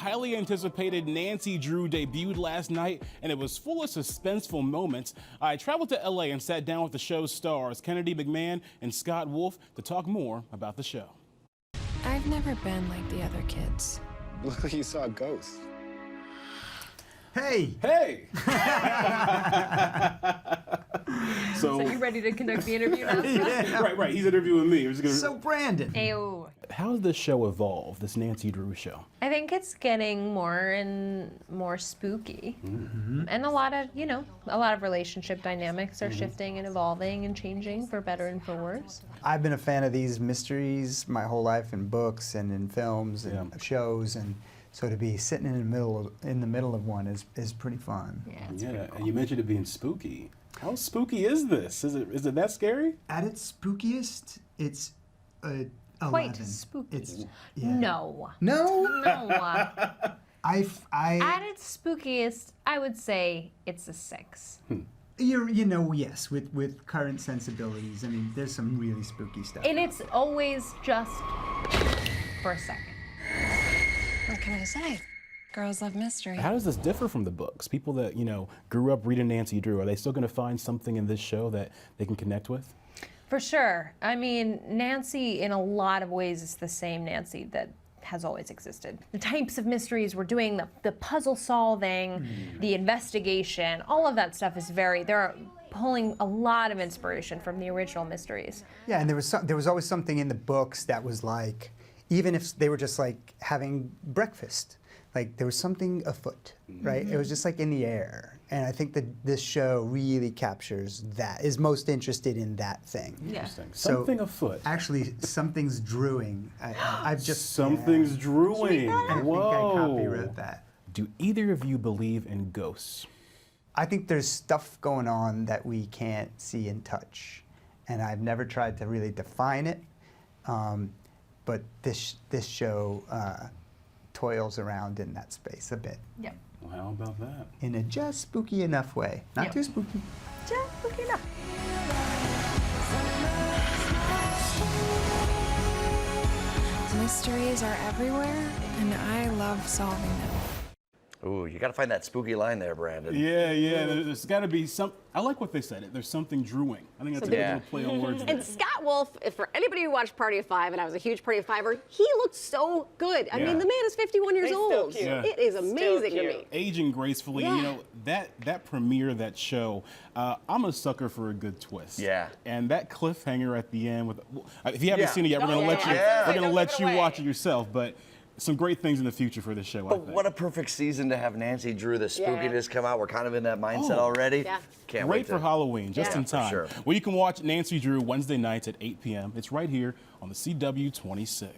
Highly anticipated Nancy Drew debuted last night, and it was full of suspenseful moments. I traveled to LA and sat down with the show's stars, Kennedy McMann and Scott Wolf, to talk more about the show. I've never been like the other kids. Look like you saw a ghost. Hey! Hey! So you ready to conduct the interview now? Yeah. Right. He's interviewing me. So Brandon, Ayo. How did this show evolve, this Nancy Drew show? I think it's getting more and more spooky. And a lot of relationship dynamics are shifting and evolving and changing for better and for worse. I've been a fan of these mysteries my whole life in books and in films and shows, and so to be sitting in the middle of one is pretty fun. Yeah, it's Yeah, pretty cool. and you mentioned it being spooky. How spooky is this? Is it that scary? At its spookiest, it's 11. Quite spooky. It's No. No. No. I At its spookiest, I would say it's a 6. yes, with current sensibilities. I mean, there's some really spooky stuff. And it's always just for a second. What can I say? Girls love mystery. How does this differ from the books? People that, grew up reading Nancy Drew, are they still going to find something in this show that they can connect with? For sure. I mean, Nancy, in a lot of ways, is the same Nancy that has always existed. The types of mysteries we're doing, the puzzle solving, the investigation, all of that stuff is they're pulling a lot of inspiration from the original mysteries. Yeah, and there was always something in the books that was like, even if they were just like having breakfast, like there was something afoot, right? It was just like in the air. And I think that this show really captures that, is most interested in that thing. Interesting. So, Something afoot. Actually, something's drewing. I've just Something's drewing. I think Whoa. I copywrote that. Do either of you believe in ghosts? I think there's stuff going on that we can't see and touch, and I've never tried to really define it. But this show toils around in that space a bit. Yep. Well, how about that? In a just spooky enough way. Not Yep. too spooky. Just spooky enough. Mysteries are everywhere, and I love solving them. Ooh, you got to find that spooky line there, Brandon. Yeah. There's got to be some. I like what they said. There's something drewing. I think that's a good little play on words. And Scott Wolf, for anybody who watched Party of Five, and I was a huge Party of Fiver, he looked so good. I mean, the man is 51 years old. Yeah. It is amazing to me. Aging gracefully. Yeah. That premiere, that show, I'm a sucker for a good twist. Yeah. And that cliffhanger at the end, if you haven't Yeah. seen it yet, we're Oh, gonna let you. yeah. We're gonna Don't let give it you away. watch it yourself. But some great things in the future for this show. I But think. what a perfect season to have Nancy Drew, the spookiness come out. We're kind of in that mindset already. Yeah. Can't Great wait for Halloween, just in for time. sure. Well, you can watch Nancy Drew Wednesday nights at 8 p.m. It's right here on the CW 26.